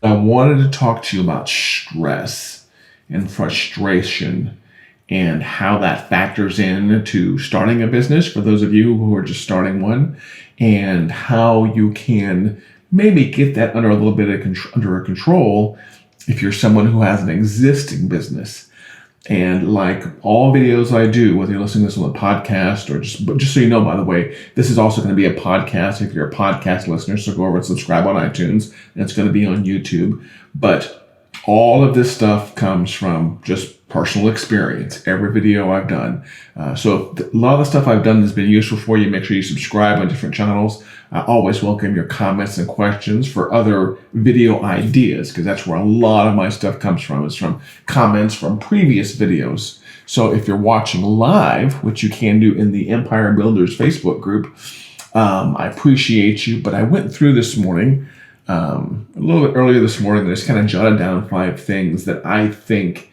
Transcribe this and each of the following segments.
I wanted to talk to you about stress and frustration and how that factors in to starting a business for those of you who are just starting one, and how you can maybe get that under a little bit of under control if you're someone who has an existing business. And like all videos I do, whether you're listening to this on a podcast or just so you know, by the way, this is also going to be a podcast if you're a podcast listener. So go over and subscribe on iTunes, and it's going to be on YouTube. But all of this stuff comes from just personal experience. Every video I've done. So if a lot of the stuff I've done has been useful for you, make sure you subscribe on different channels. I always welcome your comments and questions for other video ideas, because that's where a lot of my stuff comes from. It's from comments from previous videos. So if you're watching live, which you can do in the Empire Builders Facebook group, I appreciate you. But I went through this morning, a little bit earlier this morning, and I just kind of jotted down 5 things that I think,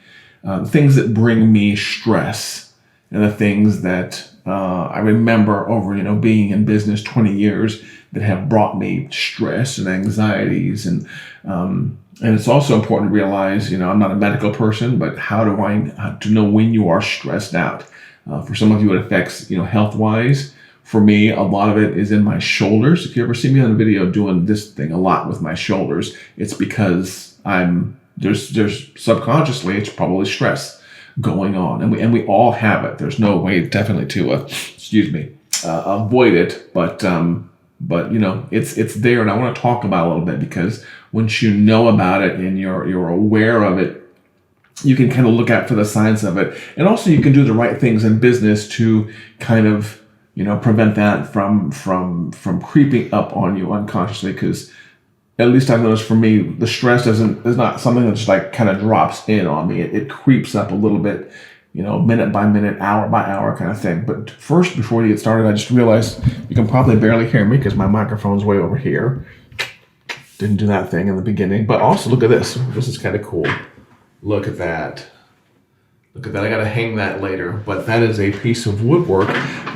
things that bring me stress, and the things that I remember over, being in business 20 years that have brought me stress and anxieties. And it's also important to realize, I'm not a medical person, but how to know when you are stressed out? For some of you, it affects, health-wise. For me, a lot of it is in my shoulders. If you ever see me on a video doing this thing a lot with my shoulders, it's because there's subconsciously, it's probably stress going on, and we all have it. There's no way definitely to avoid it, but it's there, and I want to talk about it a little bit, because once you know about it and you're aware of it, you can kind of look out for the signs of it, and also you can do the right things in business to kind of prevent that from creeping up on you unconsciously. Because at least I've noticed for me, the stress is not something that just like kind of drops in on me. It creeps up a little bit, minute by minute, hour by hour kind of thing. But first, before you get started, I just realized you can probably barely hear me because my microphone's way over here. Didn't do that thing in the beginning. But also, look at this. This is kind of cool. Look at that. Look at that. I got to hang that later. But that is a piece of woodwork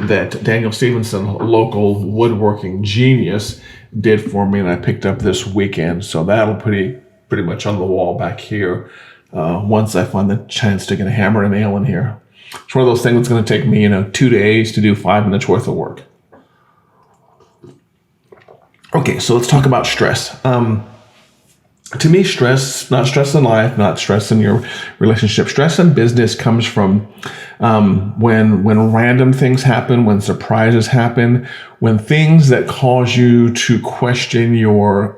that Daniel Stevenson, local woodworking genius, did for me, and I picked up this weekend. So that'll pretty much on the wall back here once I find the chance to get a hammer and a nail in here. It's one of those things that's going to take me 2 days to do 5 minutes worth of work. Okay, so let's talk about stress. To me, stress, not stress in life, not stress in your relationship, stress in business comes from when random things happen, when surprises happen, when things that cause you to question your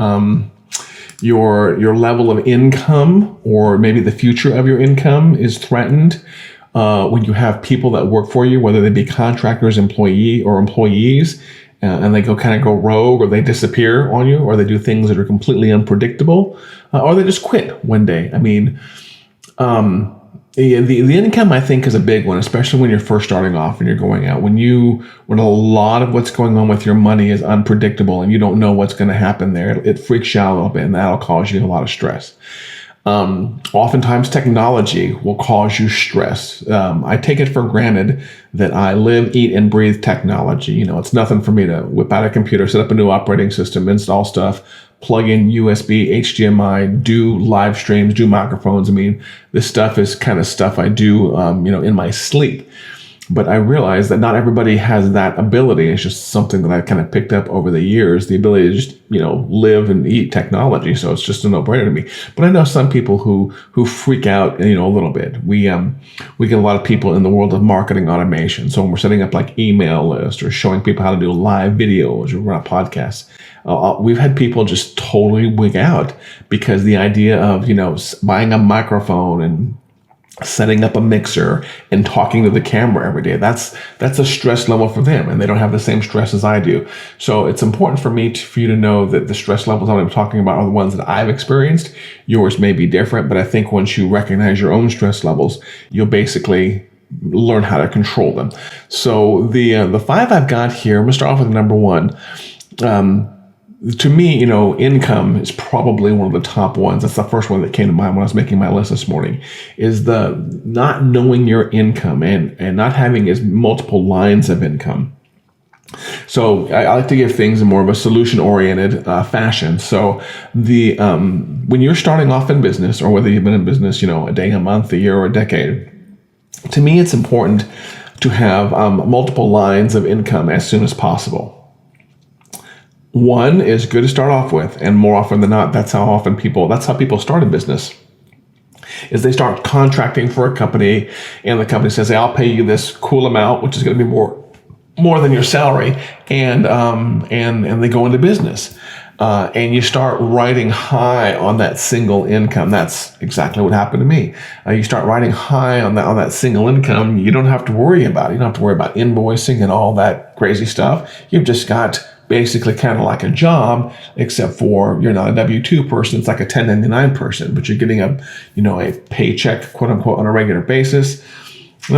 level of income, or maybe the future of your income is threatened. When you have people that work for you, whether they be contractors, employees, and they kind of go rogue, or they disappear on you, or they do things that are completely unpredictable, or they just quit one day. I mean, the income, I think, is a big one, especially when you're first starting off and you're going out. When a lot of what's going on with your money is unpredictable and you don't know what's going to happen there, it freaks you out a little bit, and that'll cause you a lot of stress. Oftentimes technology will cause you stress. I take it for granted that I live, eat, and breathe technology. It's nothing for me to whip out a computer, set up a new operating system, install stuff, plug in USB, HDMI, do live streams, do microphones. I mean, this stuff is kind of stuff I do, in my sleep. But I realize that not everybody has that ability. It's just something that I kind of picked up over the years, the ability to just, live and eat technology. So it's just a no-brainer to me. But I know some people who freak out, a little bit. We get a lot of people in the world of marketing automation. So when we're setting up like email lists or showing people how to do live videos or run a podcast, we've had people just totally wig out because the idea of, buying a microphone and setting up a mixer and talking to the camera every day, that's a stress level for them, and they don't have the same stress as I do. So it's important for me for you to know that the stress levels I'm talking about are the ones that I've experienced. Yours may be different, but I think once you recognize your own stress levels, you'll basically learn how to control them. So the 5 I've got here, I'm gonna start off with number 1. To me, income is probably one of the top ones. That's the first one that came to mind when I was making my list this morning, is the not knowing your income and not having as multiple lines of income. So I like to give things in more of a solution-oriented fashion. So when you're starting off in business, or whether you've been in business, a day, a month, a year, or a decade, to me it's important to have multiple lines of income as soon as possible. One is good to start off with, and more often than not, that's how people start a business. Is they start contracting for a company, and the company says, "Hey, I'll pay you this cool amount," which is going to be more than your salary, and they go into business, and you start riding high on that single income. That's exactly what happened to me. You start riding high on that single income. You don't have to worry about it. You don't have to worry about invoicing and all that crazy stuff. You've just got basically kind of like a job, except for you're not a W-2 person. It's like a 1099 person, but you're getting a paycheck, quote unquote, on a regular basis.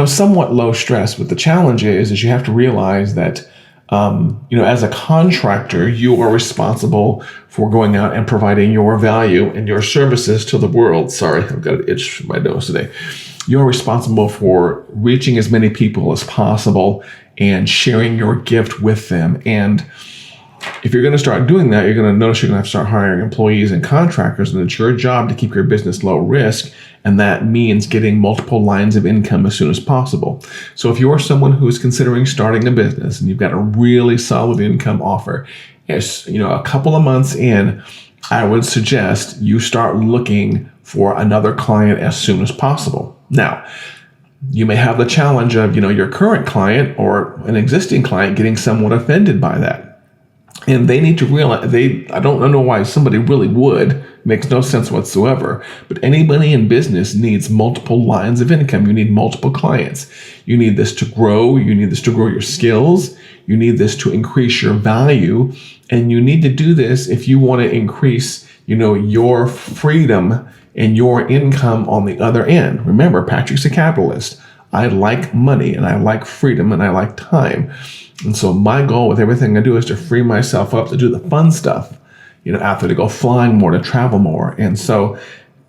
Somewhat low stress. But the challenge is you have to realize that, as a contractor, you are responsible for going out and providing your value and your services to the world. Sorry, I've got an itch for my nose today. You're responsible for reaching as many people as possible and sharing your gift with them. And if you're going to start doing that, you're going to notice you're going to have to start hiring employees and contractors, and it's your job to keep your business low risk, and that means getting multiple lines of income as soon as possible. So if you're someone who is considering starting a business and you've got a really solid income offer, a couple of months in, I would suggest you start looking for another client as soon as possible. Now, you may have the challenge of, your current client or an existing client getting somewhat offended by that. And they need to realize, I don't know why somebody really would, makes no sense whatsoever, but anybody in business needs multiple lines of income. You need multiple clients. You need this to grow. You need this to grow your skills. You need this to increase your value. And you need to do this if you want to increase, your freedom and your income on the other end. Remember, Patrick's a capitalist. I like money, and I like freedom, and I like time. And so my goal with everything I do is to free myself up to do the fun stuff, out there, to go flying more, to travel more. And so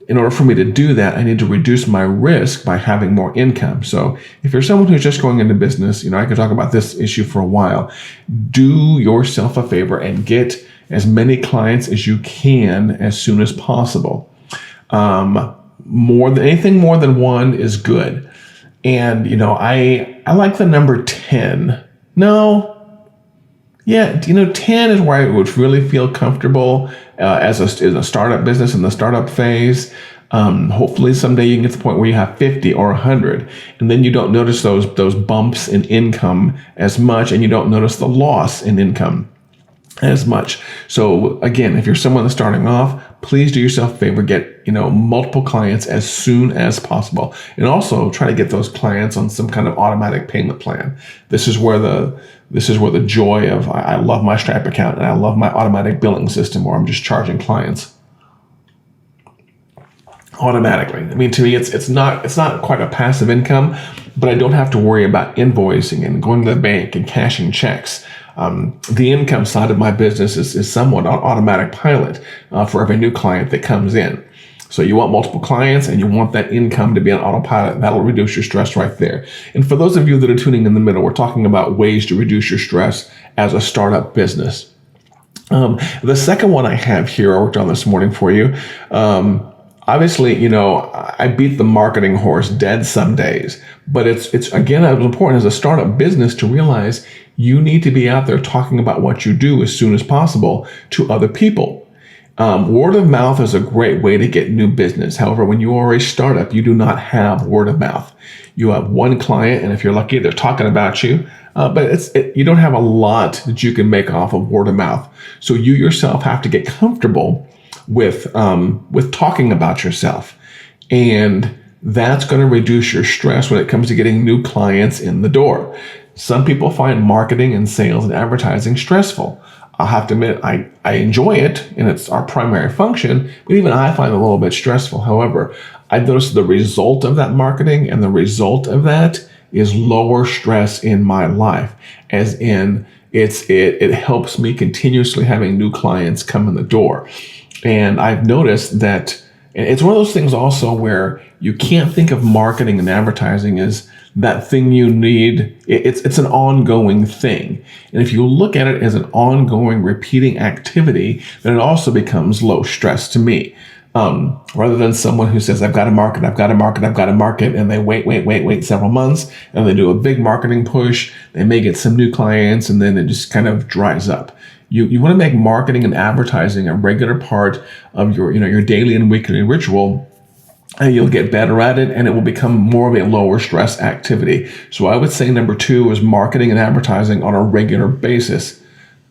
in order for me to do that, I need to reduce my risk by having more income. So if you're someone who's just going into business, I could talk about this issue for a while. Do yourself a favor and get as many clients as you can as soon as possible. More than one is good. And, I like the number 10. No. Yeah, 10 is where I would really feel comfortable as a startup business in the startup phase. Hopefully someday you can get to the point where you have 50 or 100, and then you don't notice those bumps in income as much, and you don't notice the loss in income as much. So again, if you're someone that's starting off, please do yourself a favor, get multiple clients as soon as possible, and also try to get those clients on some kind of automatic payment plan. This is where the joy of, I love my Stripe account and I love my automatic billing system, where I'm just charging clients automatically. I mean, to me, it's not quite a passive income, but I don't have to worry about invoicing and going to the bank and cashing checks. The income side of my business is somewhat on automatic pilot for every new client that comes in. So you want multiple clients and you want that income to be on autopilot. That'll reduce your stress right there. And for those of you that are tuning in the middle, we're talking about ways to reduce your stress as a startup business. The second one I have here, I worked on this morning for you. Obviously, I beat the marketing horse dead some days, but it's again, as important as a startup business to realize you need to be out there talking about what you do as soon as possible to other people. Word of mouth is a great way to get new business. However, when you are a startup, you do not have word of mouth. You have one client, and if you're lucky, they're talking about you, but you don't have a lot that you can make off of word of mouth. So you yourself have to get comfortable with talking about yourself, and that's going to reduce your stress when it comes to getting new clients in the door. Some people find marketing and sales and advertising stressful. I'll have to admit, I enjoy it, and it's our primary function, but even I find it a little bit stressful. However, I've noticed the result of that marketing, and the result of that is lower stress in my life, as in it helps me continuously having new clients come in the door. And I've noticed that, and it's one of those things also where you can't think of marketing and advertising as that thing you need, it's an ongoing thing. And if you look at it as an ongoing repeating activity, then it also becomes low stress to me. Rather than someone who says, I've got to market, and they wait several months, and they do a big marketing push, they may get some new clients, and then it just kind of dries up. You want to make marketing and advertising a regular part of your daily and weekly ritual, and you'll get better at it, and it will become more of a lower stress activity. So I would say number 2 is marketing and advertising on a regular basis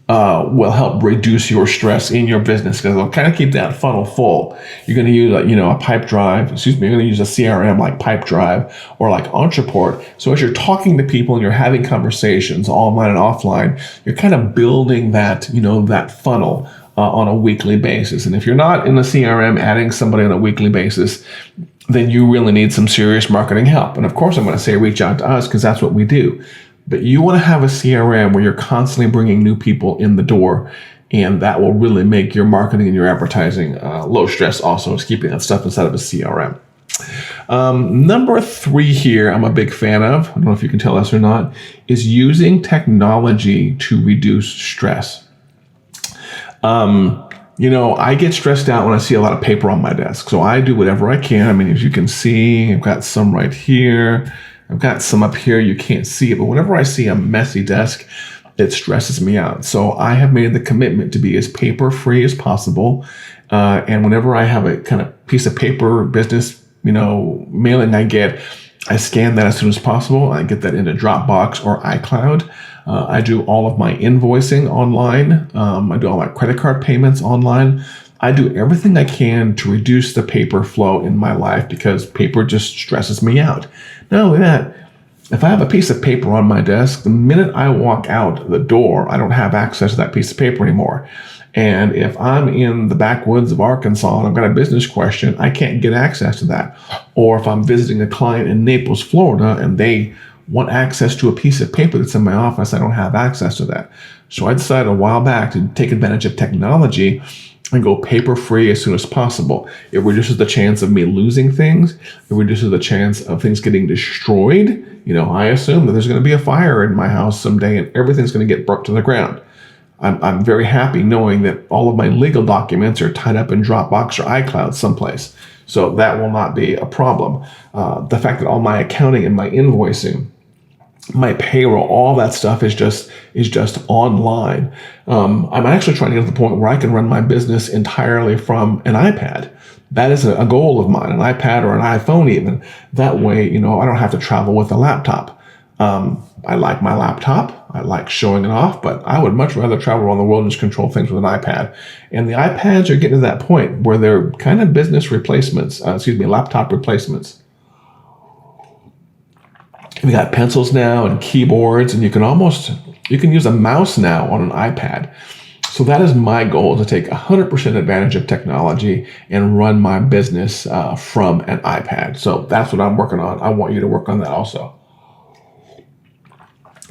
will help reduce your stress in your business, because it'll kind of keep that funnel full. You're going to use a pipe drive, you're going to use a CRM like Pipedrive or like Entreport. So as you're talking to people and you're having conversations online and offline, you're kind of building that, that funnel on a weekly basis. And if you're not in the CRM adding somebody on a weekly basis, then you really need some serious marketing help. And of course, I'm going to say reach out to us, because that's what we do. But you want to have a CRM where you're constantly bringing new people in the door, and that will really make your marketing and your advertising low stress also, is keeping that stuff inside of a CRM. Number 3 here, I'm a big fan of, I don't know if you can tell us or not, is using technology to reduce stress. I get stressed out when I see a lot of paper on my desk. So I do whatever I can. I mean, as you can see, I've got some right here. I've got some up here. You can't see it, but whenever I see a messy desk, it stresses me out. So I have made the commitment to be as paper-free as possible. And whenever I have a kind of piece of paper business, mailing I get, I scan that as soon as possible. I get that into Dropbox or iCloud. I do all of my invoicing online. I do all my credit card payments online. I do everything I can to reduce the paper flow in my life, because paper just stresses me out. Not only that, if I have a piece of paper on my desk, the minute I walk out the door, I don't have access to that piece of paper anymore. And if I'm in the backwoods of Arkansas and I've got a business question, I can't get access to that. Or if I'm visiting a client in Naples, Florida, and they want access to a piece of paper that's in my office, I don't have access to that. So I decided a while back to take advantage of technology and go paper-free as soon as possible. It reduces the chance of me losing things. It reduces the chance of things getting destroyed. I assume that there's going to be a fire in my house someday and everything's going to get burnt to the ground. I'm very happy knowing that all of my legal documents are tied up in Dropbox or iCloud someplace. So that will not be a problem. The fact that all my accounting and my invoicing, my payroll, all that stuff is just online. I'm actually trying to get to the point where I can run my business entirely from an iPad. That is a goal of mine, an iPad or an iPhone even. That way, I don't have to travel with a laptop. I like my laptop. I like showing it off, but I would much rather travel around the world and just control things with an iPad. And the iPads are getting to that point where they're kind of business replacements, laptop replacements. We got pencils now and keyboards, and you can use a mouse now on an iPad. So that is my goal, to take 100% advantage of technology and run my business from an iPad. So that's what I'm working on. I want you to work on that also.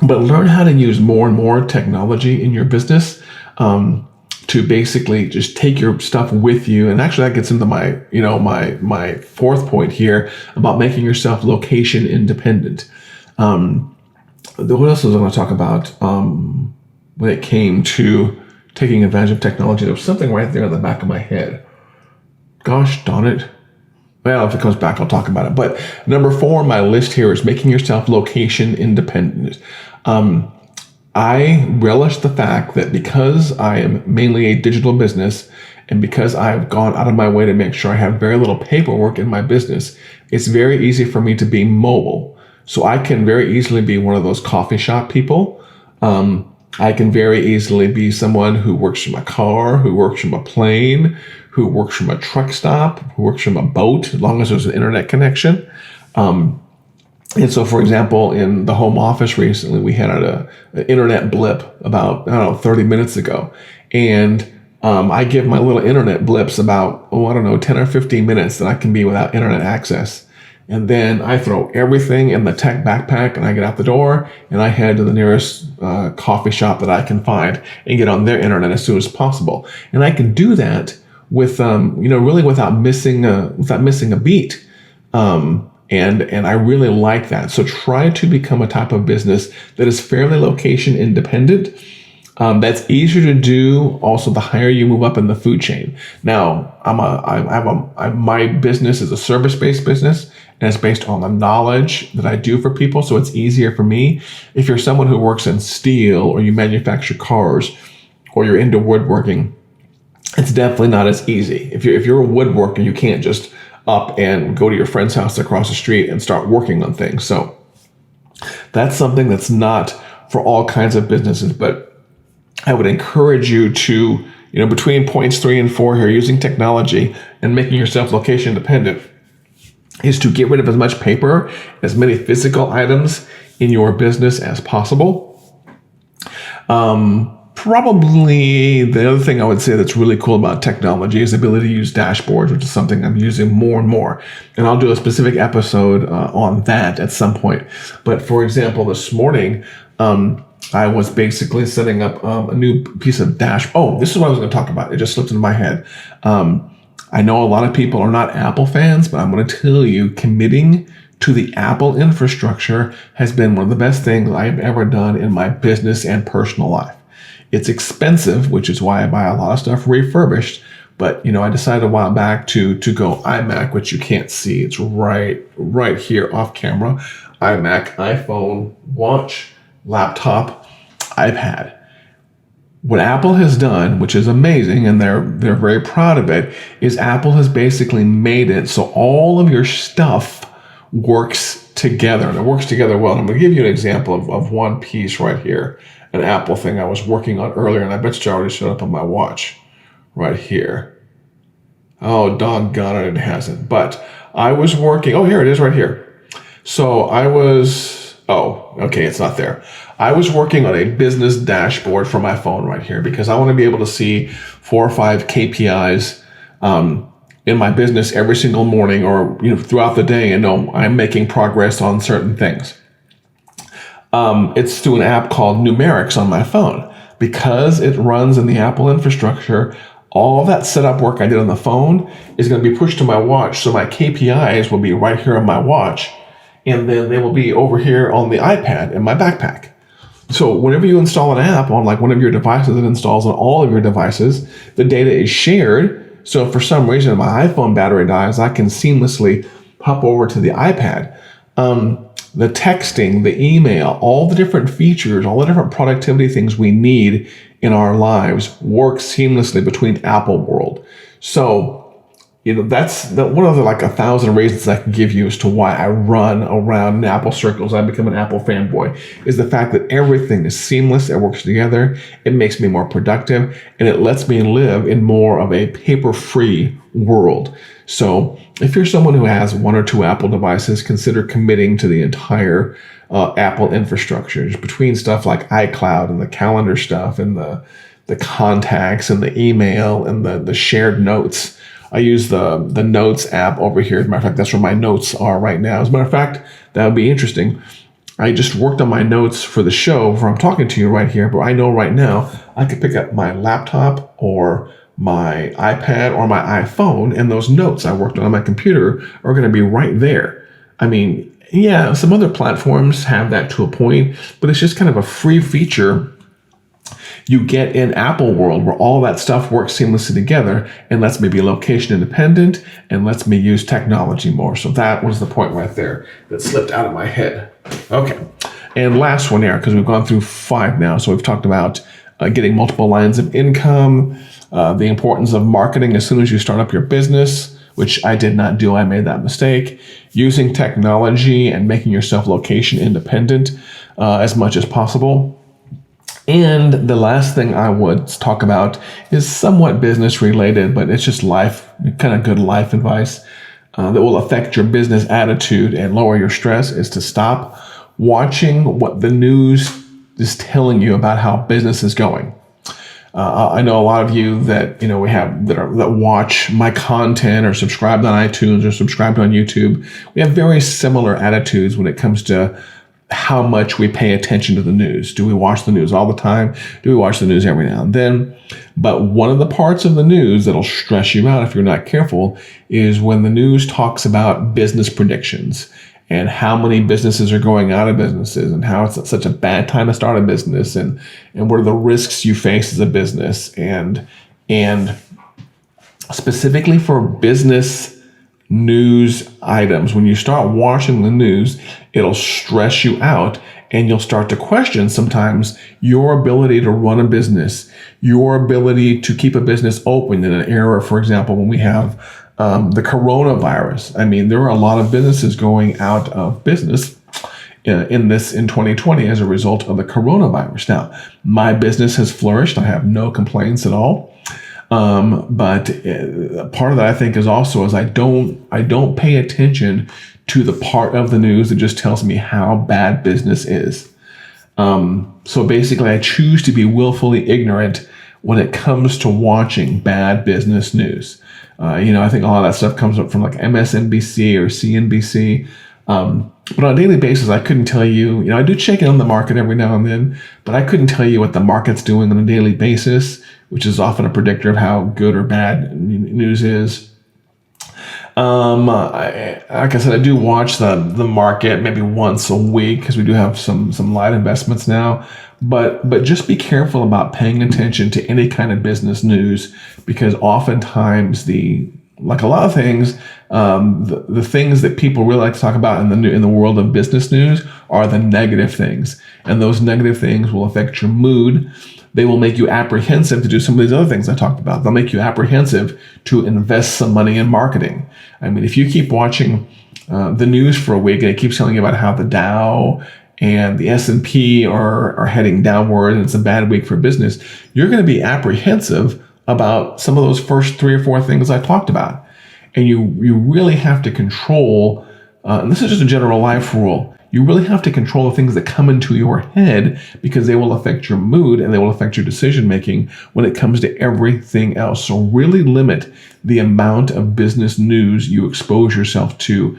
But learn how to use more and more technology in your business to basically just take your stuff with you. And actually that gets into my 4th point here about making yourself location independent. What else was I going to talk about when it came to taking advantage of technology? There was something right there in the back of my head. Gosh darn it. Well, if it comes back, I'll talk about it. But number 4 on my list here is making yourself location independent. I relish the fact that because I am mainly a digital business, and because I've gone out of my way to make sure I have very little paperwork in my business, it's very easy for me to be mobile. So I can very easily be one of those coffee shop people. I can very easily be someone who works from a car, who works from a plane, who works from a truck stop, who works from a boat, as long as there's an internet connection. And so, for example, in the home office recently, we had an internet blip about, 30 minutes ago. And I give my little internet blips about, 10 or 15 minutes that I can be without internet access. And then I throw everything in the tech backpack and I get out the door and I head to the nearest coffee shop that I can find and get on their internet as soon as possible. And I can do that with, really without missing a beat. And I really like that. So try to become a type of business that is fairly location independent. That's easier to do. Also, the higher you move up in the food chain. Now, my business is a service-based business, and it's based on the knowledge that I do for people. So it's easier for me. If you're someone who works in steel, or you manufacture cars, or you're into woodworking, it's definitely not as easy. If you're a woodworker, you can't just up and go to your friend's house across the street and start working on things. So that's something that's not for all kinds of businesses, but I would encourage you to, between points 3 and 4 here, using technology and making yourself location independent, is to get rid of as much paper, as many physical items in your business as possible. Probably the other thing I would say that's really cool about technology is the ability to use dashboards, which is something I'm using more and more. And I'll do a specific episode on that at some point. But for example, this morning, I was basically setting up a new piece of this is what I was going to talk about. It just slipped into my head. I know a lot of people are not Apple fans, but I'm going to tell you, committing to the Apple infrastructure has been one of the best things I've ever done in my business and personal life. It's expensive, which is why I buy a lot of stuff refurbished. But, I decided a while back to go iMac, which you can't see. It's right here off camera. iMac, iPhone, watch, laptop, iPad. What Apple has done, which is amazing, and they're very proud of it, is Apple has basically made it so all of your stuff works together, and it works together well. And I'm going to give you an example of one piece right here, an Apple thing I was working on earlier, and I bet you already showed up on my watch right here. Oh, doggone it, it hasn't. But I was working, here it is right here. So it's not there. I was working on a business dashboard for my phone right here because I want to be able to see 4 or 5 KPIs in my business every single morning or throughout the day and know I'm making progress on certain things. It's through an app called Numerics on my phone. Because it runs in the Apple infrastructure, all of that setup work I did on the phone is going to be pushed to my watch. So my KPIs will be right here on my watch, and then they will be over here on the iPad in my backpack. So whenever you install an app on one of your devices, it installs on all of your devices. The data is shared. So if for some reason my iPhone battery dies, I can seamlessly hop over to the iPad. The texting, the email, all the different features, all the different productivity things we need in our lives work seamlessly between Apple world. So, that's one of the 1,000 reasons I can give you as to why I run around in Apple circles. I become an Apple fanboy, is the fact that everything is seamless. It works together. It makes me more productive, and it lets me live in more of a paper-free world. So if you're someone who has 1 or 2 Apple devices, consider committing to the entire Apple infrastructure, just between stuff like iCloud and the calendar stuff and the contacts and the email and the shared notes. I use the Notes app over here. As a matter of fact, that's where my notes are right now. As a matter of fact, that would be interesting. I just worked on my notes for the show where I'm talking to you right here, but I know right now I could pick up my laptop or my iPad or my iPhone, and those notes I worked on my computer are going to be right there. I mean, yeah, some other platforms have that to a point, but it's just kind of a free feature you get in Apple world where all that stuff works seamlessly together and lets me be location independent and lets me use technology more. So that was the point right there that slipped out of my head. Okay. And last one here, because we've gone through 5 now. So we've talked about getting multiple lines of income, the importance of marketing as soon as you start up your business, which I did not do. I made that mistake. Using technology and making yourself location independent as much as possible. And the last thing I would talk about is somewhat business related, but it's just life, kind of good life advice that will affect your business attitude and lower your stress, is to stop watching what the news is telling you about how business is going. I know a lot of you that that watch my content or subscribed on iTunes or subscribed on YouTube. We have very similar attitudes when it comes to how much we pay attention to the news. Do we watch the news all the time? Do we watch the news every now and then? But one of the parts of the news that'll stress you out if you're not careful is when the news talks about business predictions and how many businesses are going out of businesses and how it's such a bad time to start a business and what are the risks you face as a business and specifically for business news items. When you start watching the news, it'll stress you out and you'll start to question sometimes your ability to run a business, your ability to keep a business open in an era, for example, when we have the coronavirus. I mean, there are a lot of businesses going out of business in 2020 as a result of the coronavirus. Now, my business has flourished. I have no complaints at all. But part of that I think is also I don't pay attention to the part of the news that just tells me how bad business is. So basically I choose to be willfully ignorant when it comes to watching bad business news. I think a lot of that stuff comes up from like MSNBC or CNBC. But on a daily basis, I couldn't tell you, I do check in on the market every now and then, but I couldn't tell you what the market's doing on a daily basis, which is often a predictor of how good or bad news is. Like I said, I do watch the market maybe once a week because we do have some light investments now. But just be careful about paying attention to any kind of business news because oftentimes like a lot of things, the things that people really like to talk about in the world of business news are the negative things, and those negative things will affect your mood. They will make you apprehensive to do some of these other things I talked about. They'll make you apprehensive to invest some money in marketing. I mean, if you keep watching the news for a week and it keeps telling you about how the Dow and the S&P are heading downward and it's a bad week for business, you're going to be apprehensive about some of those first 3 or 4 things I talked about. And you really have to control, and this is just a general life rule, you really have to control the things that come into your head because they will affect your mood and they will affect your decision making when it comes to everything else. So really limit the amount of business news you expose yourself to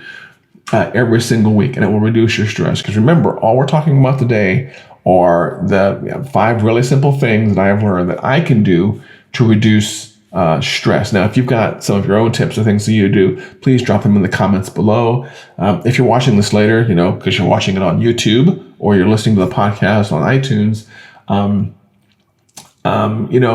every single week, and it will reduce your stress. Because remember, all we're talking about today are the 5 really simple things that I have learned that I can do to reduce stress. Now, if you've got some of your own tips or things that you do, please drop them in the comments below. If you're watching this later, because you're watching it on YouTube or you're listening to the podcast on iTunes,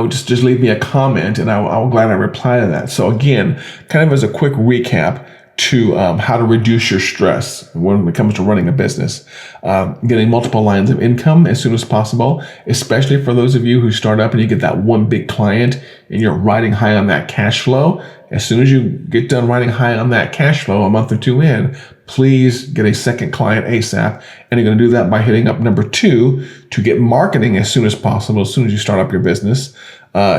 just leave me a comment and I'll gladly reply to that. So again, kind of as a quick recap to how to reduce your stress when it comes to running a business. Getting multiple lines of income as soon as possible, especially for those of you who start up and you get that one big client and you're riding high on that cash flow. As soon as you get done riding high on that cash flow a month or 2 in, please get a second client ASAP. And you're going to do that by hitting up number 2 to get marketing as soon as possible, as soon as you start up your business.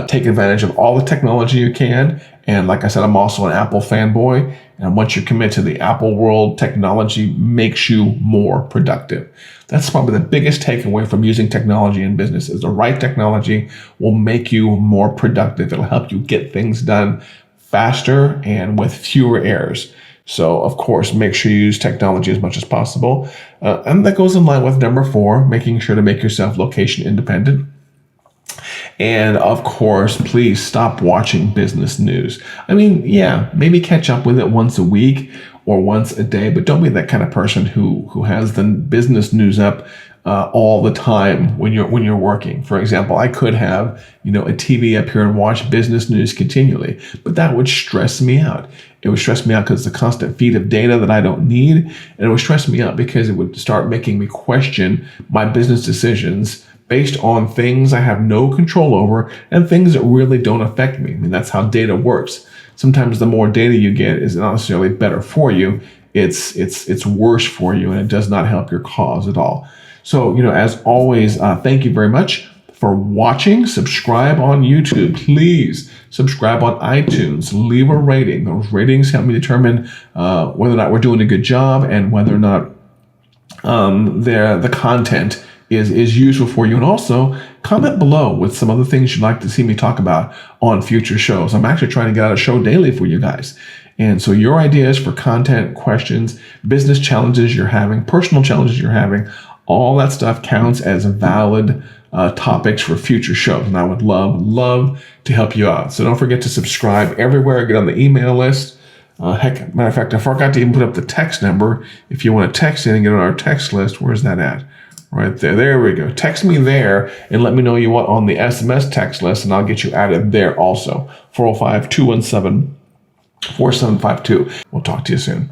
Take advantage of all the technology you can. And like I said, I'm also an Apple fanboy. And once you commit to the Apple world, technology makes you more productive. That's probably the biggest takeaway from using technology in business is the right technology will make you more productive. It'll help you get things done faster and with fewer errors. So, of course, make sure you use technology as much as possible. And that goes in line with number 4, making sure to make yourself location independent. And of course, please stop watching business news. I mean, yeah, maybe catch up with it once a week or once a day, but don't be that kind of person who has the business news up all the time when you're working. For example, I could have, a TV up here and watch business news continually, but that would stress me out. It would stress me out because it's a constant feed of data that I don't need. And it would stress me out because it would start making me question my business decisions based on things I have no control over and things that really don't affect me. I mean, that's how data works. Sometimes the more data you get is not necessarily better for you. It's worse for you, and it does not help your cause at all. So, as always, thank you very much for watching. Subscribe on YouTube. Please subscribe on iTunes. Leave a rating. Those ratings help me determine whether or not we're doing a good job and whether or not the content is useful for you. And also comment below with some other things you'd like to see me talk about on future shows. I'm actually trying to get out a show daily for you guys. And so your ideas for content, questions, business challenges you're having, personal challenges you're having, All that stuff counts as valid topics for future shows. And I would love to help you out. So don't forget to subscribe everywhere. Get on the email list. Heck, matter of fact, I forgot to even put up the text number. If you want to text in and get on our text list, where's that at? Right there. There we go. Text me there and let me know you want on the SMS text list, and I'll get you added there also. 405-217-4752. We'll talk to you soon.